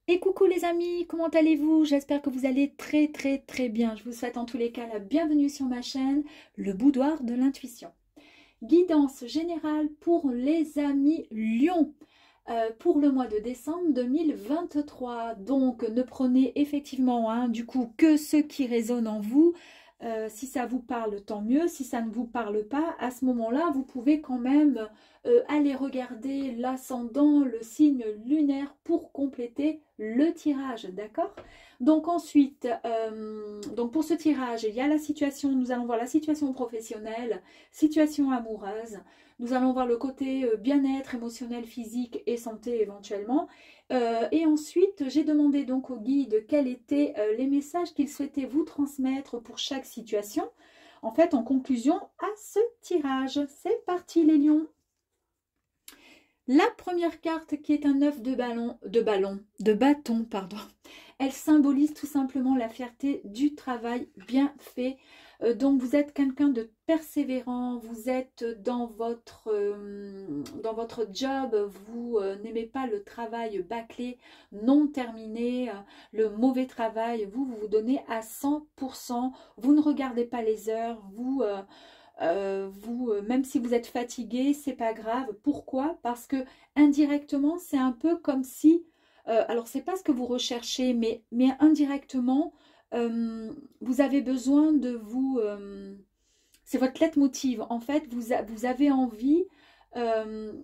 Et coucou les amis, comment allez-vous? J'espère que vous allez très bien. Je vous souhaite en tous les cas la bienvenue sur ma chaîne, le boudoir de l'intuition. Guidance générale pour les amis Lion pour le mois de décembre 2023. Donc ne prenez effectivement du coup que ce qui résonne en vous. Si ça vous parle, tant mieux. Si ça ne vous parle pas, à ce moment-là, vous pouvez quand même aller regarder l'ascendant, le signe lunaire pour compléter le tirage, d'accord? Donc ensuite, donc pour ce tirage, il y a la situation, nous allons voir la situation professionnelle, situation amoureuse, nous allons voir le côté bien-être émotionnel, physique et santé éventuellement. Et ensuite, j'ai demandé donc au guide quels étaient les messages qu'il souhaitait vous transmettre pour chaque situation. En fait, en conclusion à ce tirage. C'est parti les lions. La première carte qui est un œuf de bâton, pardon. Elle symbolise tout simplement la fierté du travail bien fait. Donc vous êtes quelqu'un de persévérant, vous êtes dans votre job, vous n'aimez pas le travail bâclé, non terminé, le mauvais travail, vous donnez à 100%, vous ne regardez pas les heures, même si vous êtes fatigué, c'est pas grave. Pourquoi? Parce que indirectement, c'est un peu comme si, alors c'est pas ce que vous recherchez, mais indirectement, vous avez besoin de vous, c'est votre leitmotiv. En fait, vous avez envie euh,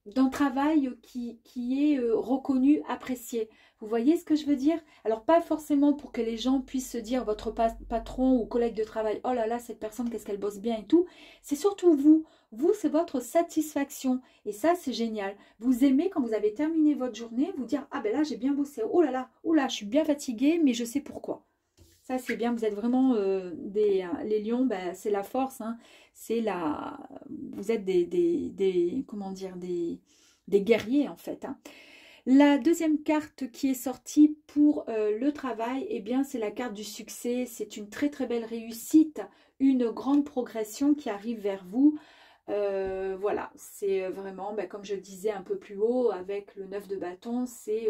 d'un travail qui est reconnu, apprécié. Vous voyez ce que je veux dire? Alors, pas forcément pour que les gens puissent se dire, votre patron ou collègue de travail, oh là là, cette personne, qu'est-ce qu'elle bosse bien et tout. C'est surtout vous. Vous, c'est votre satisfaction. Et ça, c'est génial. Vous aimez, quand vous avez terminé votre journée, vous dire, ah ben là, j'ai bien bossé. Oh là, je suis bien fatiguée, mais je sais pourquoi. Ça, c'est bien. Vous êtes vraiment les lions, ben, c'est la force. Hein. C'est la... Vous êtes comment dire, des guerriers, en fait. Hein. La deuxième carte qui est sortie pour le travail, eh bien, c'est la carte du succès. C'est une très belle réussite, une grande progression qui arrive vers vous. Voilà, c'est vraiment, ben, comme je le disais un peu plus haut, avec le 9 de bâton, c'est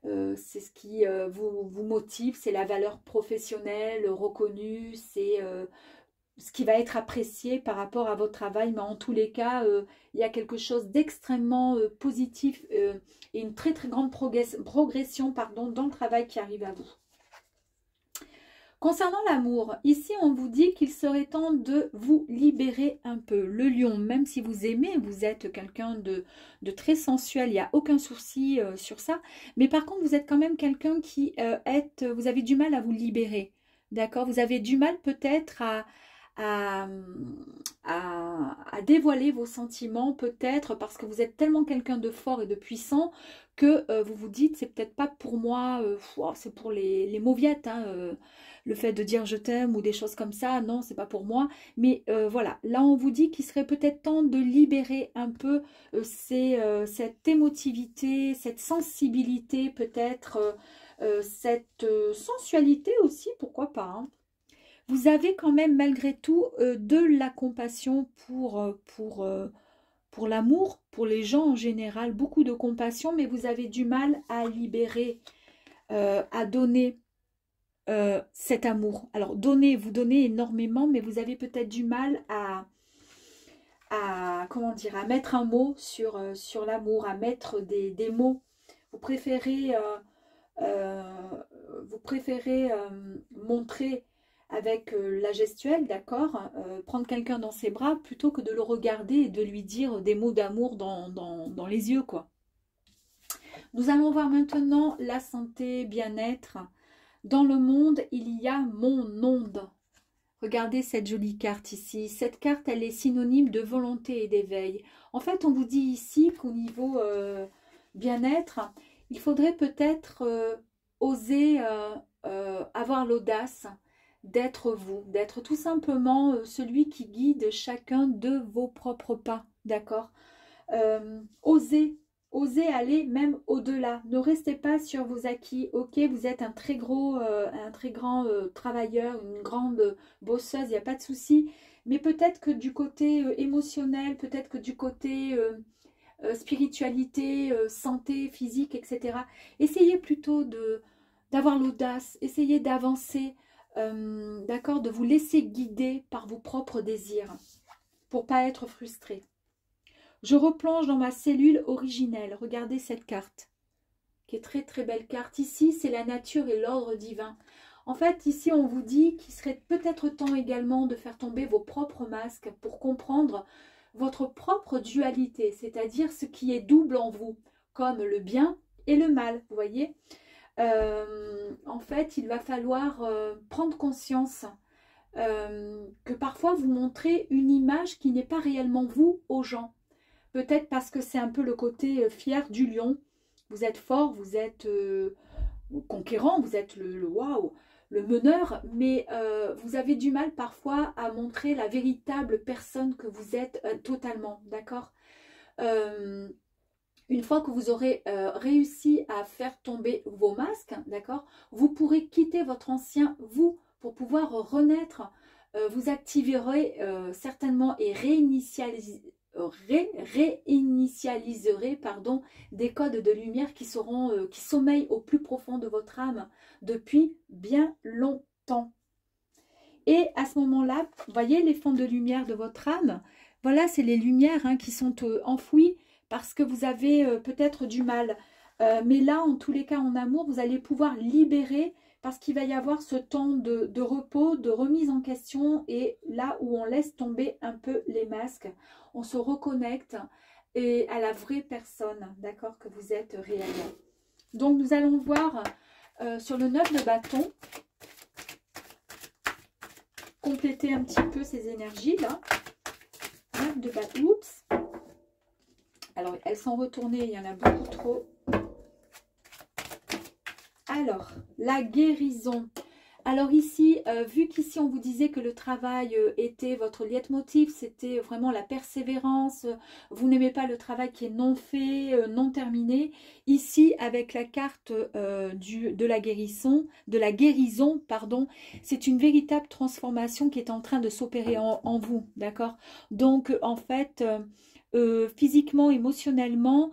ce qui vous motive, c'est la valeur professionnelle reconnue, c'est ce qui va être apprécié par rapport à votre travail, mais en tous les cas, il y a quelque chose d'extrêmement positif et une très grande progression pardon, dans le travail qui arrive à vous. Concernant l'amour, ici on vous dit qu'il serait temps de vous libérer un peu. Le lion, même si vous aimez, vous êtes quelqu'un de très sensuel, il n'y a aucun souci sur ça. Mais par contre, vous êtes quand même quelqu'un qui vous avez du mal à vous libérer. D'accord? Vous avez du mal peut-être à, à dévoiler vos sentiments, peut-être parce que vous êtes tellement quelqu'un de fort et de puissant que vous vous dites, c'est peut-être pas pour moi, c'est pour les mauviettes, hein, le fait de dire je t'aime ou des choses comme ça, non, c'est pas pour moi. Mais voilà, là on vous dit qu'il serait peut-être temps de libérer un peu cette émotivité, cette sensibilité peut-être, cette sensualité aussi, pourquoi pas. Hein. Vous avez quand même malgré tout de la compassion pour l'amour, pour les gens en général, beaucoup de compassion, mais vous avez du mal à libérer, à donner cet amour. Alors, vous donnez énormément, mais vous avez peut-être du mal comment dire, à mettre un mot sur l'amour, à mettre des mots. Vous préférez, euh, montrer avec la gestuelle, d'accord, prendre quelqu'un dans ses bras plutôt que de le regarder et de lui dire des mots d'amour dans les yeux, quoi. Nous allons voir maintenant la santé, bien-être. Dans le monde, il y a mon onde. Regardez cette jolie carte ici. Cette carte, elle est synonyme de volonté et d'éveil. En fait, on vous dit ici qu'au niveau bien-être, il faudrait peut-être oser avoir l'audace d'être vous, d'être tout simplement celui qui guide chacun de vos propres pas, d'accord? Osez, osez aller même au-delà. Ne restez pas sur vos acquis. Ok, vous êtes un très grand travailleur, une grande bosseuse, il n'y a pas de souci. Mais peut-être que du côté émotionnel, peut-être que du côté spiritualité, santé, physique, etc. Essayez plutôt d'avoir l'audace, essayez d'avancer, d'accord, de vous laisser guider par vos propres désirs pour pas être frustré. Je replonge dans ma cellule originelle. Regardez cette carte, qui est très très belle carte. Ici, c'est la nature et l'ordre divin. En fait, ici, on vous dit qu'il serait peut-être temps également de faire tomber vos propres masques pour comprendre votre propre dualité, c'est-à-dire ce qui est double en vous, comme le bien et le mal, vous voyez. En fait, il va falloir prendre conscience que parfois vous montrez une image qui n'est pas réellement vous aux gens. Peut-être parce que c'est un peu le côté fier du lion. Vous êtes fort, vous êtes conquérant, vous êtes le waouh, le meneur, mais vous avez du mal parfois à montrer la véritable personne que vous êtes totalement, d'accord. Une fois que vous aurez réussi à faire tomber vos masques, d'accord, vous pourrez quitter votre ancien vous pour pouvoir renaître. Vous activerez certainement et réinitialiserez pardon, des codes de lumière qui sommeillent au plus profond de votre âme depuis bien longtemps. Et à ce moment-là, vous voyez les fonds de lumière de votre âme, voilà, c'est les lumières qui sont enfouies parce que vous avez peut-être du mal. Mais là, en tous les cas, en amour, vous allez pouvoir libérer parce qu'il va y avoir ce temps de repos, de remise en question, et là où on laisse tomber un peu les masques, on se reconnecte et à la vraie personne, d'accord, que vous êtes réellement. Donc nous allons voir sur le 9 de bâton, compléter un petit peu ces énergies là. 9 de bâton, oups. Alors elles sont retournées, il y en a beaucoup trop. Alors, la guérison. Alors ici, vu qu'ici on vous disait que le travail était votre leitmotiv, c'était vraiment la persévérance, vous n'aimez pas le travail qui est non fait, non terminé. Ici, avec la carte de la guérison, pardon, c'est une véritable transformation qui est en train de s'opérer en vous, d'accord? Donc en fait, physiquement, émotionnellement,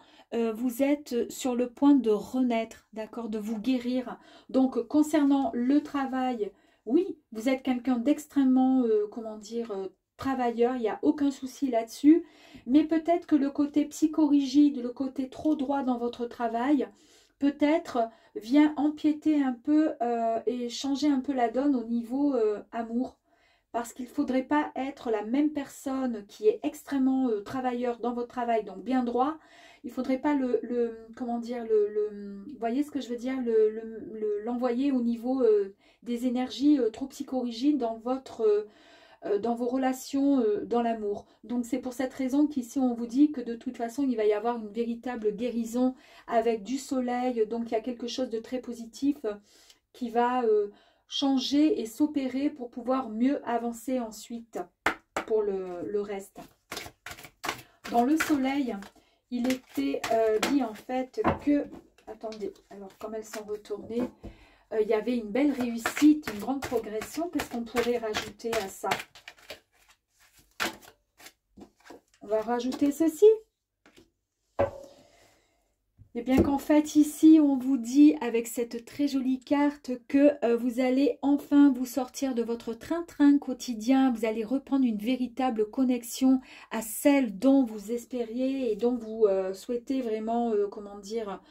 vous êtes sur le point de renaître, d'accord, de vous guérir. Donc, concernant le travail, oui, vous êtes quelqu'un d'extrêmement, comment dire, travailleur, il n'y a aucun souci là-dessus. Mais peut-être que le côté psychorigide, le côté trop droit dans votre travail, peut-être vient empiéter un peu et changer un peu la donne au niveau amour. Parce qu'il ne faudrait pas être la même personne qui est extrêmement travailleur dans votre travail, donc bien droit. Il ne faudrait pas comment dire, vous voyez ce que je veux dire, l'envoyer au niveau des énergies trop psychorigides dans vos relations, dans l'amour. Donc c'est pour cette raison qu'ici on vous dit que de toute façon il va y avoir une véritable guérison avec du soleil. Donc il y a quelque chose de très positif qui va changer et s'opérer pour pouvoir mieux avancer ensuite pour le reste. Dans le soleil, il était dit en fait que, attendez, alors comme elles sont retournées, il y avait une belle réussite, une grande progression. Qu'est-ce qu'on pourrait rajouter à ça? On va rajouter ceci. Et bien qu'en fait ici on vous dit avec cette très jolie carte que vous allez enfin vous sortir de votre train-train quotidien, vous allez reprendre une véritable connexion à celle dont vous espériez et dont vous souhaitez vraiment, comment dire,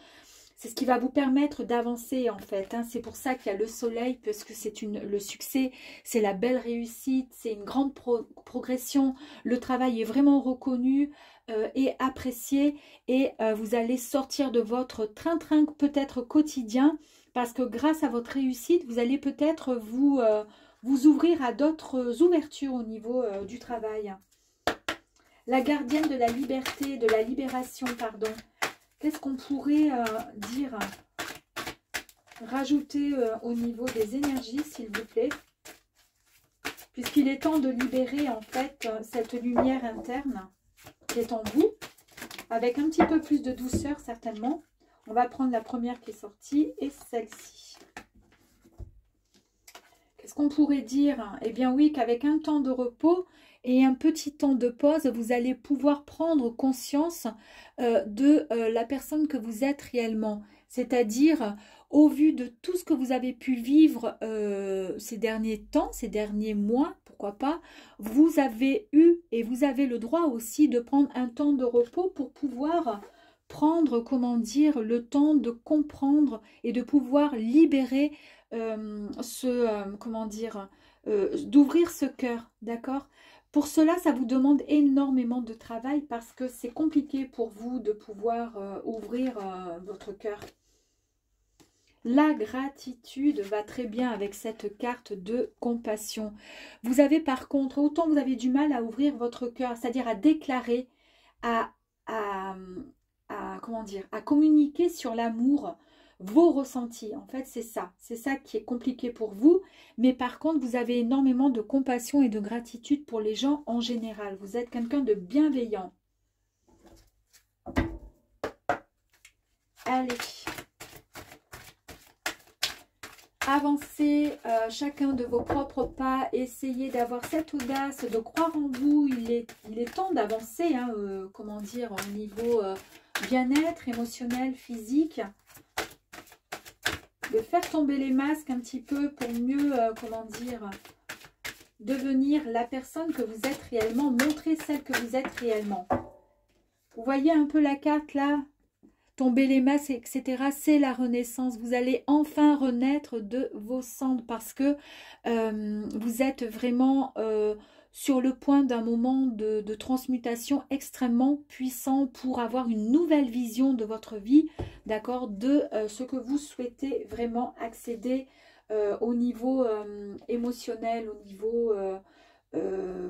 c'est ce qui va vous permettre d'avancer en fait. C'est pour ça qu'il y a le soleil, parce que c'est le succès, c'est la belle réussite, c'est une grande progression, le travail est vraiment reconnu et apprécié, et vous allez sortir de votre train-train peut-être quotidien, parce que grâce à votre réussite, vous allez peut-être vous ouvrir à d'autres ouvertures au niveau du travail. La gardienne de la liberté, de la libération, pardon. Qu'est-ce qu'on pourrait dire, rajouter au niveau des énergies, s'il vous plaît, puisqu'il est temps de libérer en fait cette lumière interne qui est en vous, avec un petit peu plus de douceur certainement. On va prendre la première qui est sortie et celle-ci. Qu'est-ce qu'on pourrait dire? Eh bien oui, qu'avec un temps de repos, et un petit temps de pause, vous allez pouvoir prendre conscience de la personne que vous êtes réellement. C'est-à-dire, au vu de tout ce que vous avez pu vivre ces derniers temps, ces derniers mois, pourquoi pas, vous avez eu et vous avez le droit aussi de prendre un temps de repos pour pouvoir prendre, comment dire, le temps de comprendre et de pouvoir libérer comment dire, d'ouvrir ce cœur, d'accord? Pour cela, ça vous demande énormément de travail parce que c'est compliqué pour vous de pouvoir ouvrir votre cœur. La gratitude va très bien avec cette carte de compassion. Vous avez par contre, autant vous avez du mal à ouvrir votre cœur, c'est-à-dire à déclarer, à, à, comment dire, à communiquer sur l'amour, vos ressentis. En fait, c'est ça qui est compliqué pour vous. Mais par contre, vous avez énormément de compassion et de gratitude pour les gens en général. Vous êtes quelqu'un de bienveillant. Allez. Avancez chacun de vos propres pas, essayez d'avoir cette audace, de croire en vous. Il est temps d'avancer, hein, comment dire, au niveau bien-être émotionnel, physique. De faire tomber les masques un petit peu pour mieux, comment dire, devenir la personne que vous êtes réellement, montrer celle que vous êtes réellement. Vous voyez un peu la carte là ? Tomber les masques, etc. C'est la renaissance. Vous allez enfin renaître de vos cendres parce que vous êtes vraiment sur le point d'un moment de transmutation extrêmement puissant pour avoir une nouvelle vision de votre vie, d'accord, de ce que vous souhaitez vraiment accéder au niveau émotionnel, au niveau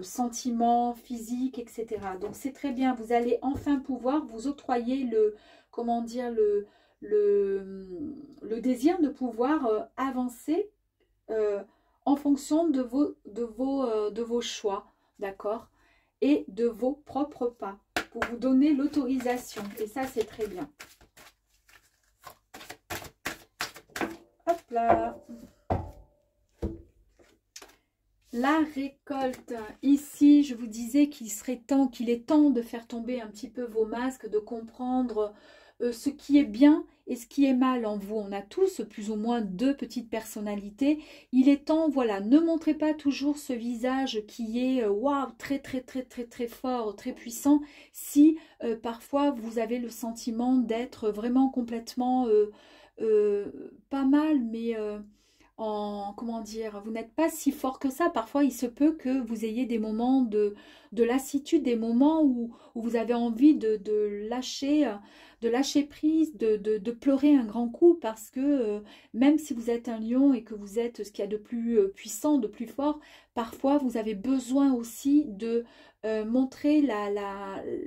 sentiments, physique, etc. Donc c'est très bien. Vous allez enfin pouvoir vous octroyer le comment dire, le désir de pouvoir avancer en fonction de vos choix, d'accord, et de vos propres pas, pour vous donner l'autorisation. Et ça, c'est très bien. Hop là. La récolte. Ici, je vous disais qu'il est temps de faire tomber un petit peu vos masques, de comprendre ce qui est bien et ce qui est mal en vous. On a tous plus ou moins deux petites personnalités. Il est temps, voilà, ne montrez pas toujours ce visage qui est waouh, très très très très très fort, très puissant, si parfois vous avez le sentiment d'être vraiment complètement pas mal, mais comment dire, vous n'êtes pas si fort que ça. Parfois, il se peut que vous ayez des moments de lassitude, des moments où vous avez envie de lâcher prise, de pleurer un grand coup parce que même si vous êtes un lion et que vous êtes ce qu'il y a de plus puissant, de plus fort, parfois vous avez besoin aussi de montrer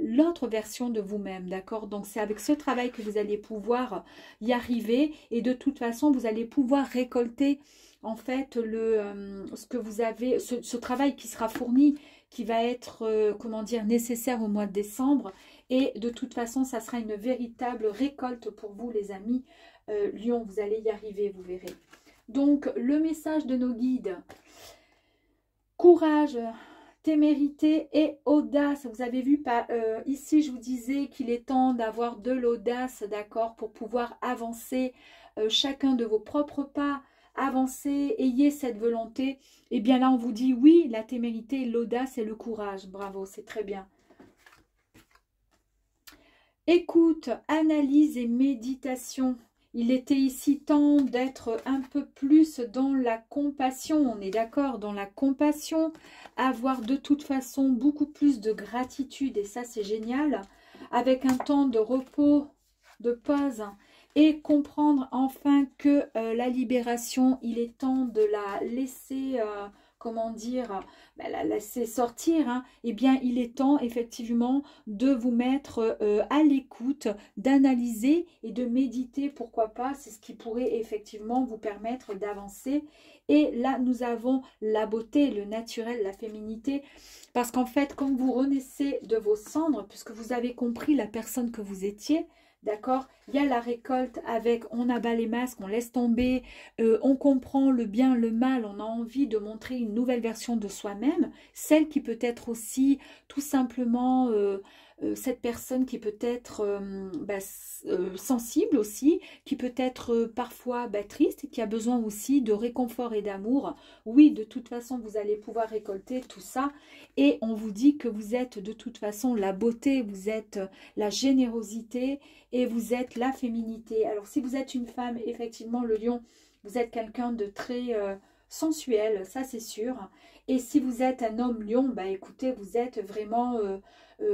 l'autre version de vous-même, d'accord? Donc c'est avec ce travail que vous allez pouvoir y arriver et de toute façon vous allez pouvoir récolter en fait ce que vous avez, ce travail qui sera fourni, qui va être comment dire, nécessaire au mois de décembre. Et de toute façon, ça sera une véritable récolte pour vous, les amis. Lion, vous allez y arriver, vous verrez. Donc, le message de nos guides. Courage, témérité et audace. Vous avez vu, ici, je vous disais qu'il est temps d'avoir de l'audace, d'accord, pour pouvoir avancer chacun de vos propres pas. Avancez, ayez cette volonté. Et bien là, on vous dit oui, la témérité, l'audace et le courage. Bravo, c'est très bien. Écoute, analyse et méditation. Il était ici temps d'être un peu plus dans la compassion. On est d'accord, dans la compassion. Avoir de toute façon beaucoup plus de gratitude. Et ça, c'est génial. Avec un temps de repos, de pause. Et comprendre enfin que la libération, il est temps de la laisser, comment dire, la laisser sortir. Hein. Eh bien, il est temps effectivement de vous mettre à l'écoute, d'analyser et de méditer, pourquoi pas. C'est ce qui pourrait effectivement vous permettre d'avancer. Et là, nous avons la beauté, le naturel, la féminité. Parce qu'en fait, comme vous renaissez de vos cendres, puisque vous avez compris la personne que vous étiez, D'accord? Il y a la récolte avec on abat les masques, on laisse tomber, on comprend le bien, le mal, on a envie de montrer une nouvelle version de soi-même, celle qui peut être aussi tout simplement cette personne qui peut être sensible aussi, qui peut être parfois triste, qui a besoin aussi de réconfort et d'amour. Oui, de toute façon, vous allez pouvoir récolter tout ça et on vous dit que vous êtes de toute façon la beauté, vous êtes la générosité et vous êtes la féminité. Alors si vous êtes une femme, effectivement le lion, vous êtes quelqu'un de très sensuel, ça c'est sûr. Et si vous êtes un homme lion, bah écoutez, vous êtes vraiment, vous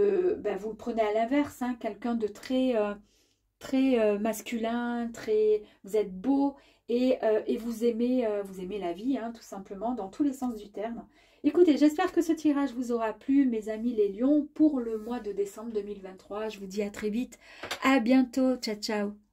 le prenez à l'inverse, hein, quelqu'un de très, très masculin, très, vous êtes beau et vous aimez la vie, hein, tout simplement, dans tous les sens du terme. Écoutez, j'espère que ce tirage vous aura plu, mes amis les lions, pour le mois de décembre 2023. Je vous dis à très vite, à bientôt, ciao ciao.